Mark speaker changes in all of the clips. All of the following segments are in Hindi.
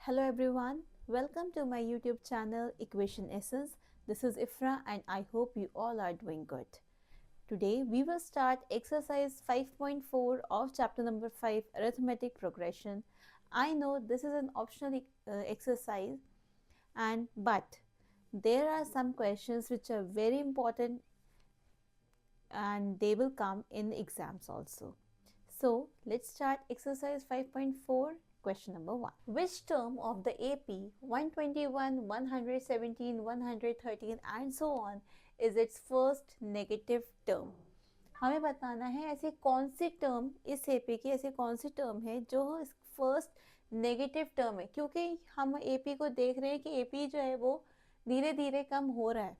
Speaker 1: Hello everyone, welcome to my YouTube channel Equation Essence. This is Ifra and I hope you all are doing good. Today we will start exercise 5.4 of chapter number 5 arithmetic progression. I know this is an optional exercise but there are some questions which are very important and they will come in exams also. So let's start exercise 5.4. Question number 1. Which term of the AP 121, 117, 113 and so on is its first negative term? हमें बताना है ऐसी कौन सी टर्म इस AP की ऐसी कौन सी टर्म है जो फर्स्ट नेगेटिव टर्म है, क्योंकि हम AP को देख रहे हैं कि AP जो है वो धीरे धीरे कम हो रहा है,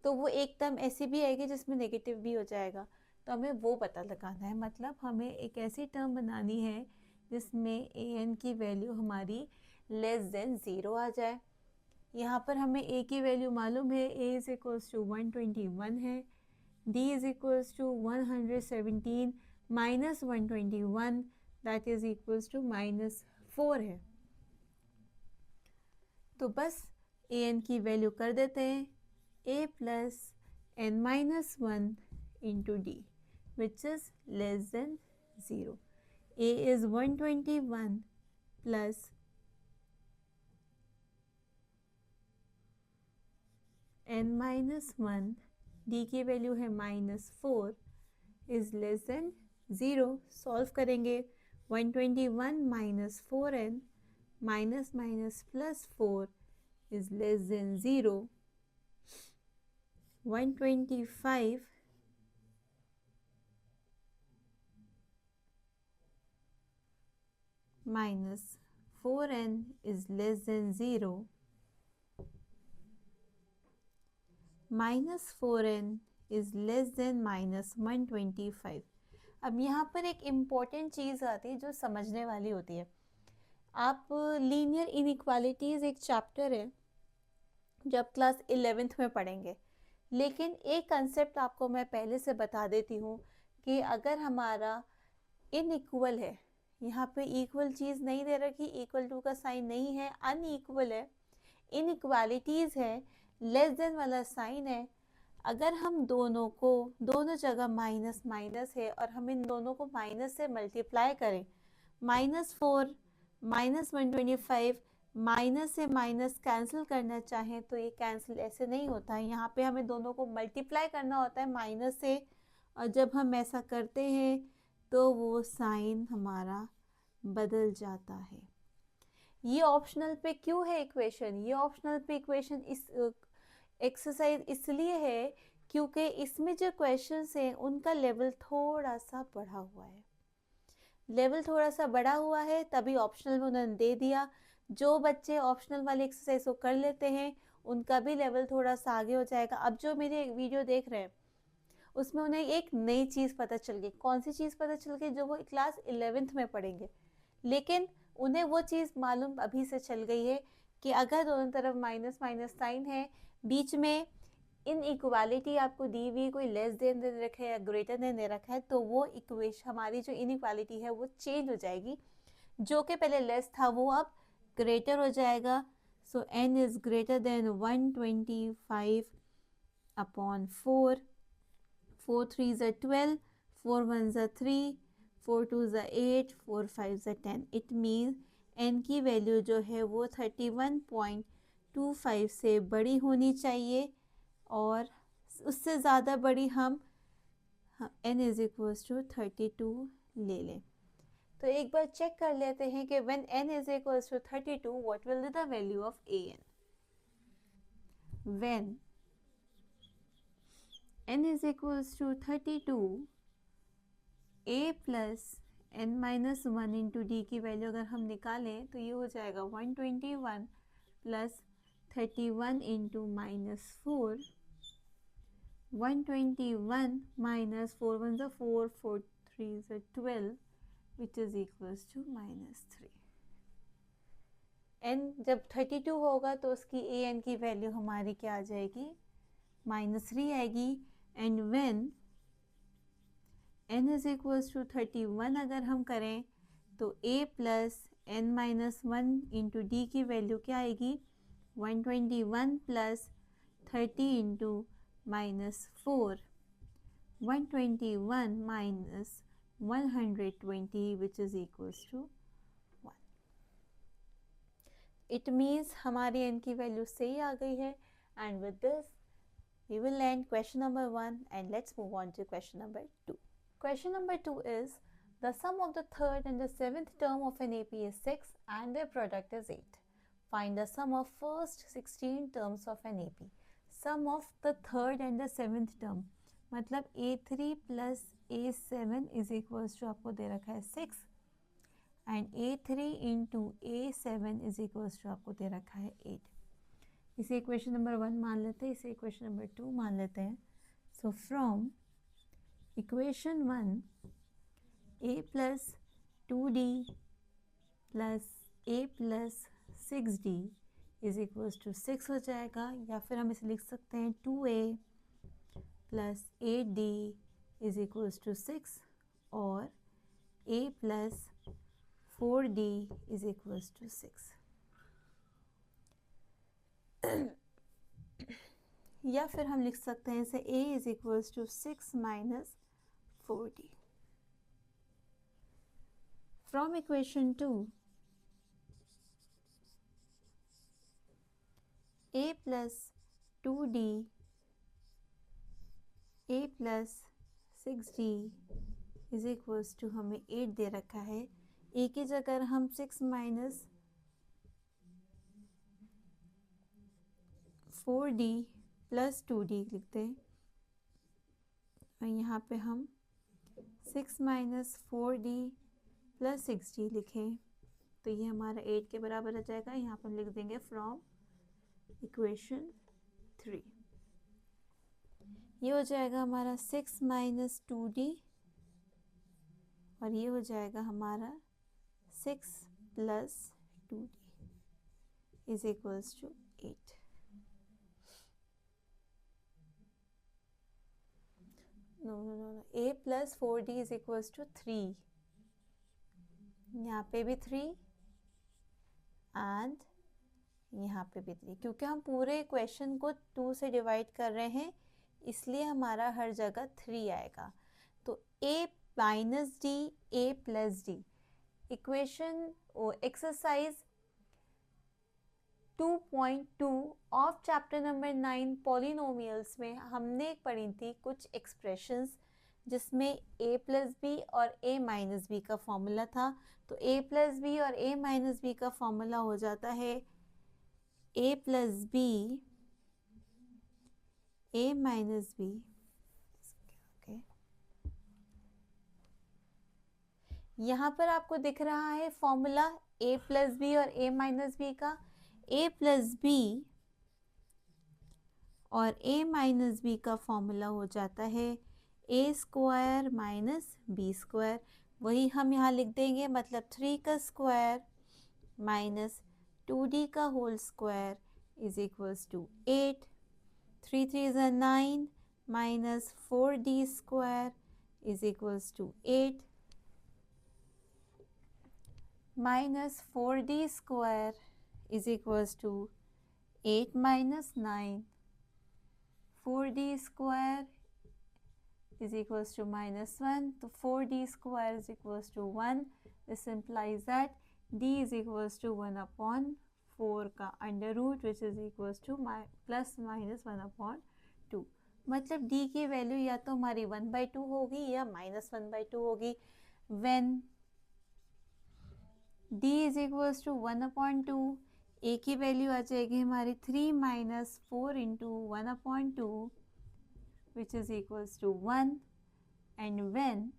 Speaker 1: तो वो एक टर्म ऐसी भी आएगी जिसमें नेगेटिव भी हो जाएगा, तो हमें वो पता लगाना है। मतलब हमें एक ऐसी टर्म बनानी है जिसमें an की वैल्यू हमारी लेस देन 0 आ जाए। यहाँ पर हमें a की वैल्यू मालूम है, a इज इक्वल्स टू 121 है, d is equals to 117 minus 121 that is equals to -4 है। तो बस an की वैल्यू कर देते हैं a plus n minus 1 into d which is less than 0. A is 121 plus n minus 1, d की वैल्यू है -4 is less than 0. सॉल्व करेंगे 121 minus 4n minus minus plus 4 is less than 0. 125 minus 4n is less than 0. Minus 4n is less than minus 125. अब यहाँ पर एक इम्पॉर्टेंट चीज़ आती है जो समझने वाली होती है। आप लीनियर इनइक्वालिटीज़ एक चैप्टर है जब क्लास 11th में पढ़ेंगे, लेकिन एक कंसेप्ट आपको मैं पहले से बता देती हूँ कि अगर हमारा इनइक्वल है, यहाँ पे इक्वल चीज़ नहीं दे रखी, इक्वल टू का साइन नहीं है, अनइक्वल है, इनइक्वालिटीज़ है, लेस देन वाला साइन है, अगर हम दोनों को दोनों जगह माइनस माइनस है और हम इन दोनों को माइनस से मल्टीप्लाई करें, -4 -125 माइनस से माइनस कैंसिल करना चाहें तो ये कैंसिल ऐसे नहीं होता है। यहाँ पे हमें दोनों को मल्टीप्लाई करना होता है माइनस से, और जब हम ऐसा करते हैं तो वो साइन हमारा बदल जाता है। ये ऑप्शनल पे क्यों है इक्वेशन? ये ऑप्शनल पे इक्वेशन इस एक्सरसाइज इसलिए है क्योंकि इसमें जो क्वेश्चंस हैं उनका लेवल थोड़ा सा बढ़ा हुआ है। लेवल थोड़ा सा बढ़ा हुआ है तभी ऑप्शनल में उन्होंने दे दिया। जो बच्चे ऑप्शनल वाली एक्सरसाइज को कर लेते हैं उनका भी लेवल थोड़ा सा आगे हो जाएगा। अब जो मेरे वीडियो देख रहे हैं उसमें उन्हें एक नई चीज़ पता चल गई। कौन सी चीज़ पता चल गई? जो वो क्लास 11th में पढ़ेंगे, लेकिन उन्हें वो चीज़ मालूम अभी से चल गई है कि अगर दोनों तरफ माइनस माइनस साइन है, बीच में इनइक्वालिटी आपको दी हुई, कोई लेस देन दे रखा है या ग्रेटर देन दे रखा है, तो वो इक्वेशन हमारी जो इनइक्वालिटी है वो चेंज हो जाएगी। जो कि पहले लेस था वो अब ग्रेटर हो जाएगा। सो n is greater than 125 upon 4, 4 3s are 12, 4 1s are 3, 4 2s are 8, 4 5s are 10. It means n की वैल्यू जो है वो 31.25 से बड़ी होनी चाहिए और उससे ज़्यादा बड़ी हम n इज इक्वल्स टू 32 ले लें। तो एक बार चेक कर लेते हैं कि when n is equals to 32 what will be the value of an? When n is equals to 32, a plus n minus 1 into D की वैल्यू अगर हम निकालें तो ये हो जाएगा 121 plus 31 into -4, 121 minus 4 1s are 4, 4 3s are 12 which is equals to -3. n जब 32 होगा तो उसकी an की वैल्यू हमारी क्या आ जाएगी? -3 आएगी। And when n is equals to 31 अगर हम करें तो a plus n minus 1 into D की वैल्यू क्या आएगी 121 plus 30 into -4 121 minus 120 which is equals to 1. It means हमारी n की वैल्यू सही आ गई है and with this we will end question number 1 and let's move on to question number 2. Question number 2 is the sum of the third and the seventh term of an AP is 6 and their product is 8. Find the sum of first 16 terms of an AP. Sum of the third and the seventh term मतलब A3 plus A7 is equals to आपको दे रखा है 6 and A3 into A7 is equals to आपको दे रखा है 8. इसे इक्वेशन नंबर 1 मान लेते हैं, इसे इक्वेशन नंबर 2 मान लेते हैं. So from equation 1 A plus 2D plus A plus 6D is equals to 6 हो जाएगा, या फिर हम इसे लिख सकते हैं 2A plus 8D is equals to 6 और A plus 4D is equals to 6. या फिर हम लिख सकते हैं इसे A is equals to 6 minus 4D. From equation 2 A plus 2D A plus 6D is equals to हमें 8 दे रखा है. A की जगह हम 6 माइनस 4D प्लस 2D लिखते हैं और यहाँ पे हम 6 माइनस 4D प्लस 6D लिखें तो ये हमारा 8 के बराबर आ जाएगा. यहाँ पर हम लिख देंगे फ्रॉम इक्वेशन 3. ये हो जाएगा हमारा 6 माइनस 2D और ये हो जाएगा हमारा 6 plus 2D is equals to 8. No A plus 4D is equals to 3. यहाँ पे भी 3 एंड यहाँ पे भी 3, क्योंकि हम पूरे क्वेश्चन को 2 से डिवाइड कर रहे हैं इसलिए हमारा हर जगह 3 आएगा. तो A minus D A plus D equation exercise 2.2 of chapter number 9 polynomials में हमने पढ़ी थी कुछ एक्सप्रेशंस जिसमें A प्लस बी और A माइनस बी का फॉर्मूला था. तो A प्लस बी और A माइनस बी का फॉर्मूला हो जाता है A plus B A minus B. यहाँ पर आपको दिख रहा है फॉर्मूला A प्लस बी और A माइनस बी का. A प्लस बी और A माइनस बी का फॉर्मूला हो जाता है A square minus B square. वही हम यहाँ लिख देंगे, मतलब 3 का स्क्वायर माइनस 2D का whole square is equals to 8. 3 3 is 9 minus 4D square is equals to 8 minus 4D square is equals to 8 minus 9. 4D square is equals to minus 1. So 4D square is equals to 1. This implies that D is equals to 1 upon 4 का under root which is equals to plus minus 1 upon 2. मतलब D की वैल्यू या तो हमारी 1/2 होगी या -1/2 होगी. When D is equals to 1/2 A की वैल्यू आ जाएगी हमारी 3 minus 4 into 1/2 which is equals to 1. And when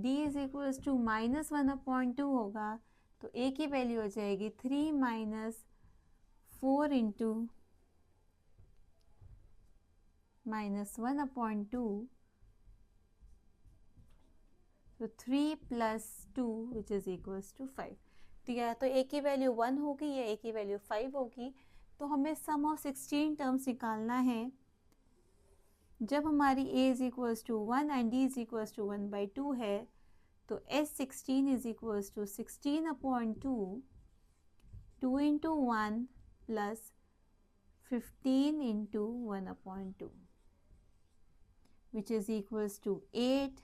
Speaker 1: D is equals to -1/2 होगा तो A की वैल्यू हो जाएगी 3 माइनस 4 इंटू -1/2 तो 3 plus 2 which is equals to 5. तो या तो A की वैल्यू 1 होगी या A की वैल्यू 5 होगी. तो हमें सम ऑफ 16 टर्म्स निकालना है. जब हमारी A is equals to 1 and D is equals to 1/2 है तो S16 is equals to 16/2, 2 into 1 plus 15 into 1/2, which is equals to 8.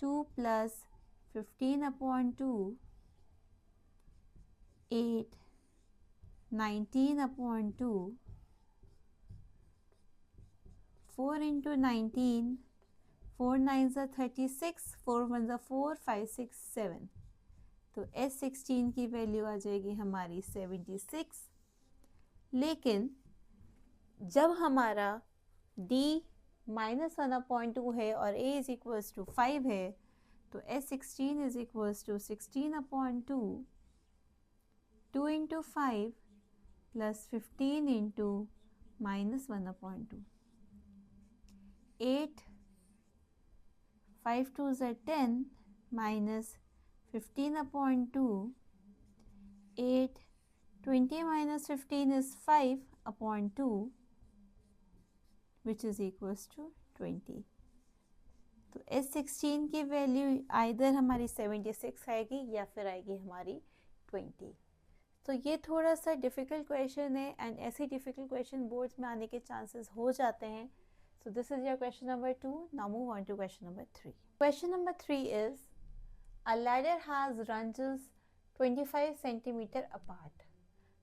Speaker 1: 2 plus 15/2, 8. 19/2, 4 into 19, 4 9s are 36, 4 1s are 4, 5 6 7. तो S16 की वैल्यू आ जाएगी हमारी 76। लेकिन जब हमारा D -1/2 है और A इज इक्वल्स टू 5 है, तो S16 is equals to 16/2, 2 into 5 plus 15 into -1/2. 8, 5 2s are 10, minus 15/2, 8, 20 minus 15 is 5/2, which is equals to 20. तो S16 की वैल्यू आइदर हमारी 76 आएगी या फिर आएगी हमारी 20। तो ये थोड़ा सा डिफ़िकल्ट क्वेश्चन है एंड ऐसे डिफ़िकल्ट क्वेश्चन बोर्ड्स में आने के चांसेस हो जाते हैं। So this is your question number 2. Now move on to question number 3. Question number 3 is a ladder has runges 25 centimeter apart.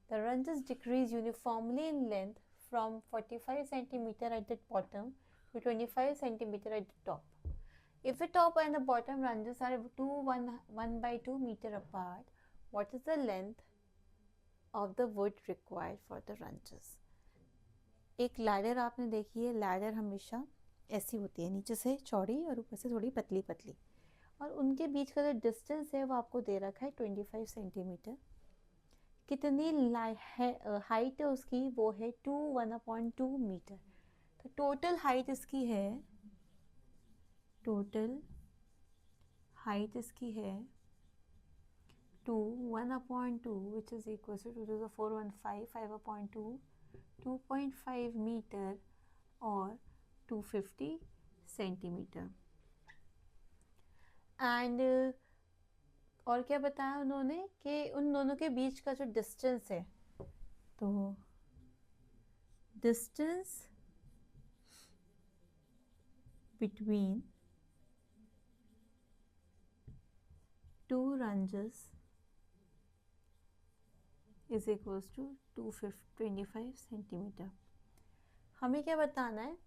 Speaker 1: The runges decrease uniformly in length from 45 centimeter at the bottom to 25 centimeter at the top. If the top and the bottom runges are 1/2 meter apart, what is the length of the wood required for the runges? एक लैडर आपने देखी है, लैडर हमेशा ऐसी होती है, नीचे से चौड़ी और ऊपर से थोड़ी पतली पतली, और उनके बीच का जो डिस्टेंस है वो आपको दे रखा है 25 सेंटीमीटर। कितनी हाइट है उसकी, वो है 1/2 मीटर। तो टोटल हाइट इसकी है 1/2 which is equal to 2 to the 415, 5/2, 2.5 metre और 250 सेंटीमीटर। एंड और क्या बताया उन्होंने कि उन दोनों के बीच का जो डिस्टेंस है, तो distance between two rungs is equals to 225 centimetre. हमें क्या बताना है,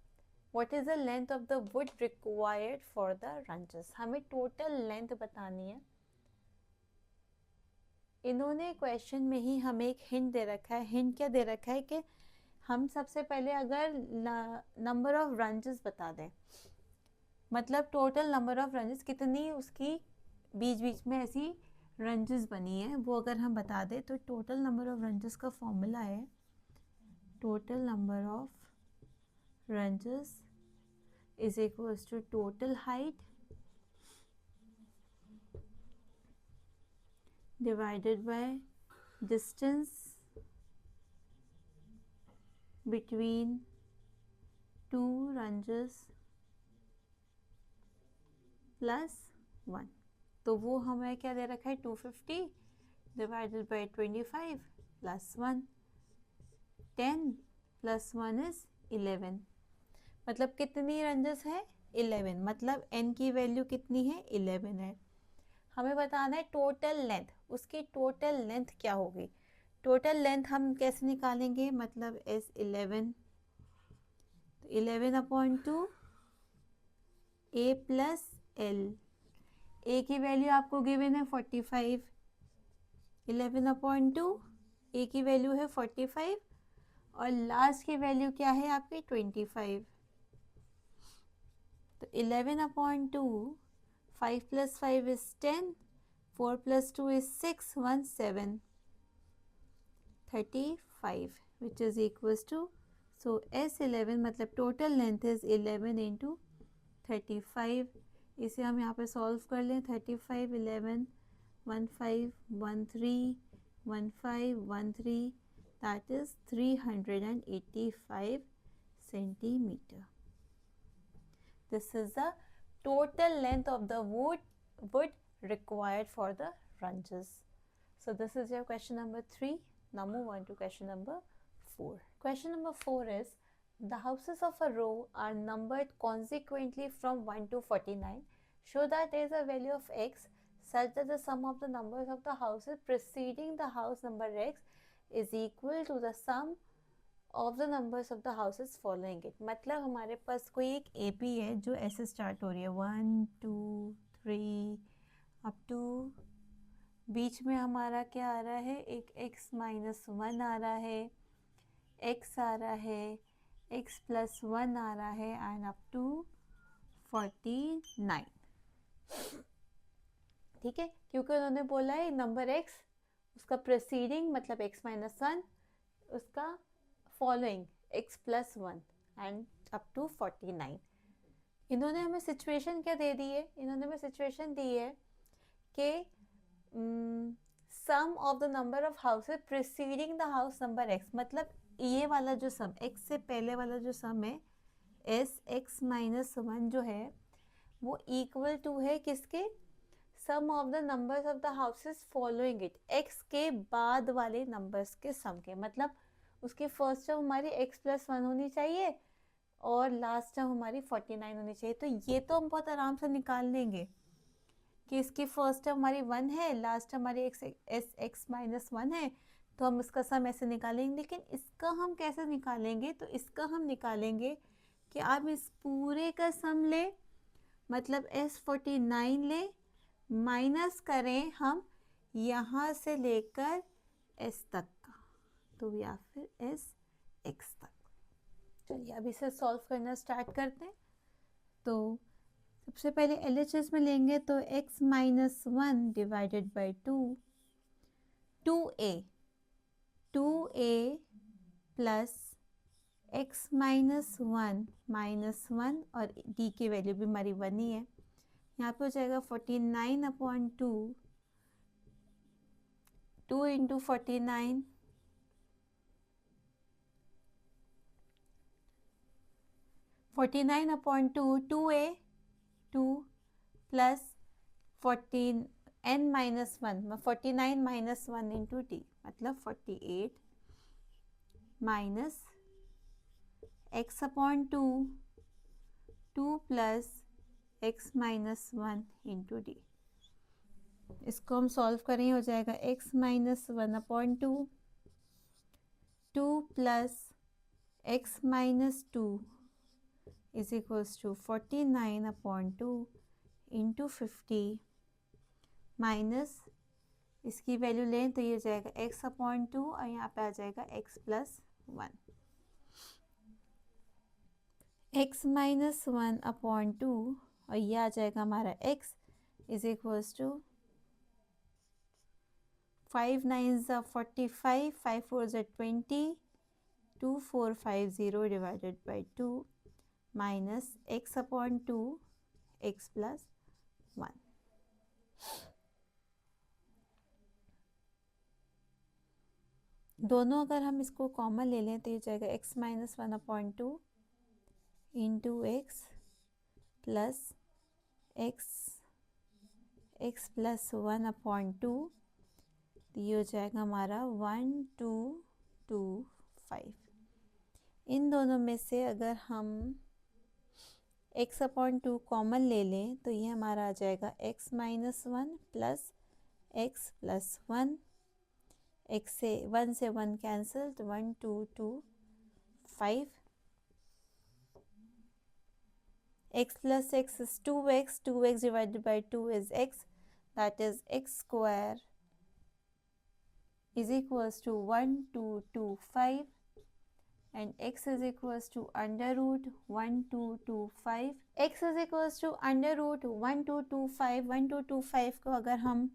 Speaker 1: what is the length of the wood required for the rungs. हमें टोटल लेंथ बतानी है। इन्होंने क्वेश्चन में ही हमें एक हिंट दे रखा है। हिंट क्या दे रखा है कि हम सबसे पहले अगर नंबर ऑफ रंजेस बता दें, मतलब टोटल नंबर ऑफ रंजेस कितनी उसकी बीच बीच में ऐसी रंजेस बनी है, वो अगर हम बता दें तो टोटल नंबर ऑफ रंजेस का फॉर्मूला है total number of rungs is equals to total height divided by distance between two runges plus 1। तो वो हमें क्या दे रखा है 250 divided by 25 plus 1, 10 plus 1 is 11। मतलब कितनी रंजेस है 11, मतलब n की वैल्यू कितनी है 11 है। हमें बताना है टोटल लेंथ, उसकी टोटल लेंथ क्या होगी। टोटल लेंथ हम कैसे निकालेंगे, मतलब S11 तो 11/2 A प्लस L। A की वैल्यू आपको गिवन है 45, 11/2 A की वैल्यू है 45 और लास्ट की वैल्यू क्या है आपकी 25। तो 11/2, 5 plus 5 is 10, 4 plus 2 is 6, 1 7, 35 which is equals to, so S11 मतलब total length is 11 into 35। इसे हम यहाँ पे सॉल्व कर लें, 35 11 15 13 15 13, that is 385 centimeter. This is the total length of the wood wood required for the ranges. So this is your question number 3. Now move on to question number 4. Question number 4 is, the houses of a row are numbered consequently from 1 to 49. Show that there is a value of x such that the sum of the numbers of the houses preceding the house number x is equal to the sum of the numbers of the houses following it. मतलब हमारे पास कोई एक AP है जो ऐसे स्टार्ट हो रही है 1 2 3 अप टू, बीच में हमारा क्या आ रहा है, एक x-1 आ रहा है, x आ रहा है, x+1 आ रहा है एंड अप टू 49. ठीक है, क्योंकि उन्होंने बोला है नंबर x उसका प्रेसीडिंग मतलब x-1, उसका following x+1 and up to 49. इन्होंने हमें सिचुएशन क्या दे दी है, इन्होंने हमें सिचुएशन दी है कि sum of the number of houses preceding the house number x, मतलब ये वाला जो सम x से पहले वाला जो सम है x-1 जो है वो इक्वल टू है किसके, sum of the numbers of the houses following it, x के बाद वाले नंबर्स के सम के, मतलब उसकी फर्स्ट टर्म हमारी x+1 होनी चाहिए और लास्ट टर्म हमारी 49 होनी चाहिए. तो ये तो हम बहुत आराम से निकाल लेंगे कि इसकी फर्स्ट टर्म हमारी 1 है, लास्ट टर्म हमारी x-1 है, तो हम इसका सम ऐसे निकालेंगे. लेकिन इसका हम कैसे निकालेंगे, तो इसका हम निकालेंगे कि आप इस पूरे का सम ले, मतलब S49 ले, माइनस करें हम यहाँ से लेकर S तक का, तो या फिर SX तक. चलिए अब इसे सॉल्व करना स्टार्ट करते हैं. तो सबसे पहले LHS में लेंगे तो x-1 divided by 2a plus x-1 -1 और d की वैल्यू भी हमारी 1 ही है. यहाँ पे हो जाएगा 49/2, 2 into 49 49/2 2a 2 plus 49 -1 into d, मतलब 48 minus x/2 2 plus x-1 into d. इसको हम सॉल्व करें, हो जाएगा x-1/2 2 plus x-2 is equals to 49/2 into 50 minus इसकी वैल्यू लें तो ये हो जाएगा x/2 और यहाँ पे आ जाएगा x+1. x-1/2 और ये आ जाएगा हमारा x is equals to 5 9 45, 5 4 20, 2450 divided by 2 minus x/2 x+1. दोनों अगर हम इसको कॉमन ले लें तो ये जाएगा x-1/2 into x plus x+1/2, तो ये हो जाएगा हमारा 1225. इन दोनों में से अगर हम x/2 कॉमन ले लें तो ये हमारा आ जाएगा x-1 प्लस x+1, x से 1 से 1 कैंसल तो 1225. x plus x is 2x, 2x divided by 2 is x, that is x square is equals to 1225 and x is equals to under root 1225. x is equals to under root 1225. 1225 को अगर हम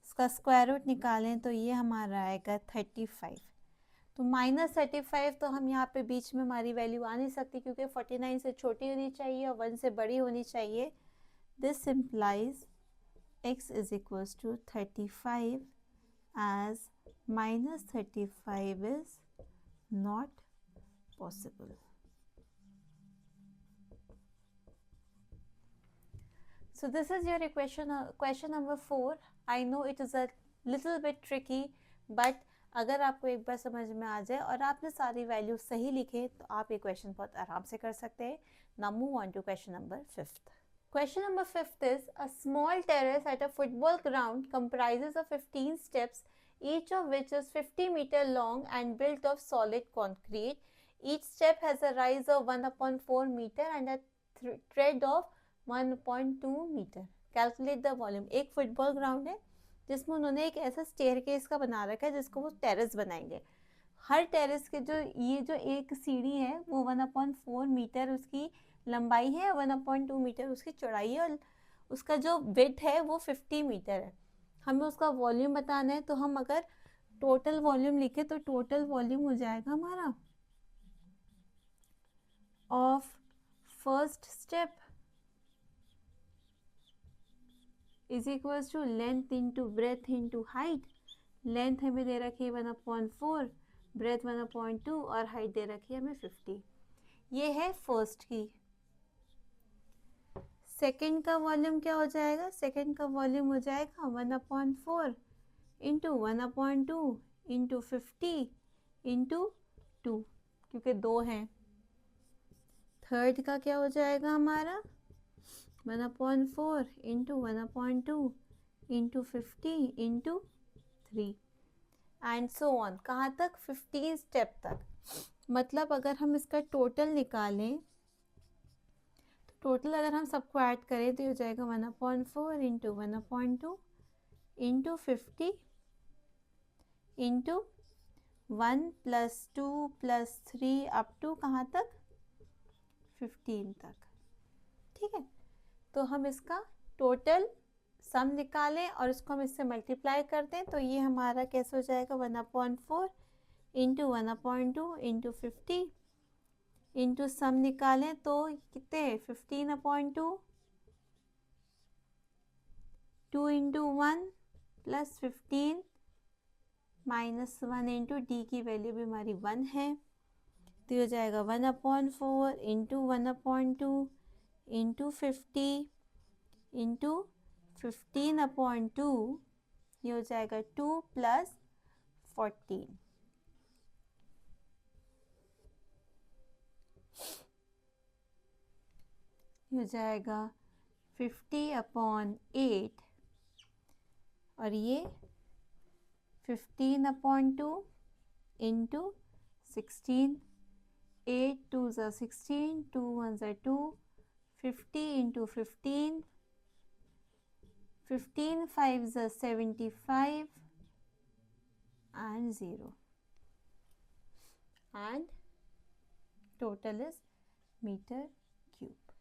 Speaker 1: इसका स्क्वायर रूट निकालें तो ये हमारा आएगा 35. तो -35 तो हम यहाँ पे बीच में हमारी वैल्यू आ नहीं सकती क्योंकि 49 से छोटी होनी चाहिए और 1 से बड़ी होनी चाहिए. This implies x is equals to 35 as -35 is not possible. So this is your question number 4. I know it is a little bit tricky, but अगर आपको एक बार समझ में आ जाए और आपने सारी वैल्यू सही लिखे तो आप ये क्वेश्चन बहुत आराम से कर सकते हैं. Now move on to question number 5th. Question number 5th is a small terrace at a football ground comprises of 15 steps, each of which is 50 meter long and built of solid concrete. Each step has a rise of 1/4 meter and a tread of 1.2 metre. Calculate the volume. एक फुटबॉल ग्राउंड है जिसमें उन्होंने एक ऐसा स्टेयरकेस का बना रखा है जिसको वो टेरेस बनाएंगे. हर टेरेस के जो एक सीढ़ी है वो 1/4 मीटर उसकी लंबाई है, 1/2 मीटर उसकी चौड़ाई है और उसका जो विड्थ है वो 50 मीटर है. हमें उसका वॉल्यूम बताना है, तो हम अगर टोटल वॉल्यूम लिखे तो टोटल वॉल्यूम हो जाएगा हमारा of first step is equals to length into breadth into height. Length हमें दे रखी है 1/4, ब्रेथ 1/2 और हाइट दे रखी है हमें 50. ये है फर्स्ट की. सेकेंड का वॉल्यूम क्या हो जाएगा? सेकेंड का वॉल्यूम हो जाएगा 1/4 इंटू 1/2 इंटू 50 इंटू 2, क्योंकि 2 हैं. थर्ड का क्या हो जाएगा हमारा? 1/4 into 1/2 into 50 into 3 and so on. कहाँ तक? 15 स्टेप तक. मतलब अगर हम इसका टोटल निकालें तो टोटल अगर हम सबको ऐड करें तो हो जाएगा 1/4 into 1/2 into 50 into 1 + 2 + 3 up to कहाँ तक? 15 तक. ठीक है, तो हम इसका टोटल सम निकालें और इसको हम इससे मल्टीप्लाई कर दें तो ये हमारा कैसे हो जाएगा? 1/4 इंटू 1/2 इंटू 50 इंटू सम निकालें तो कितने? 15/2, 2 into 1 plus 15 minus 1 into D की वैल्यू भी हमारी 1 है, तो ये हो जाएगा 1/4 इंटू 1/2 इंटू 50 इंटू 15/2, ये हो जाएगा 2 + 14. हो जाएगा 50/8 और ये 15/2 into 16, 8 2 = 16, 2 1 = 2, 50 into 15, 15 5 = 75 and 0 and total is meter cube.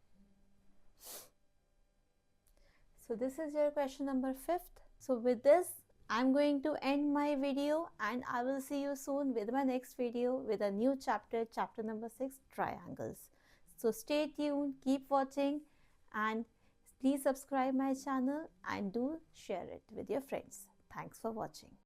Speaker 1: So this is your question number 5th. So with this I'm going to end my video and I will see you soon with my next video with a new chapter, chapter number 6, triangles. So stay tuned, keep watching and please subscribe my channel and do share it with your friends. Thanks for watching.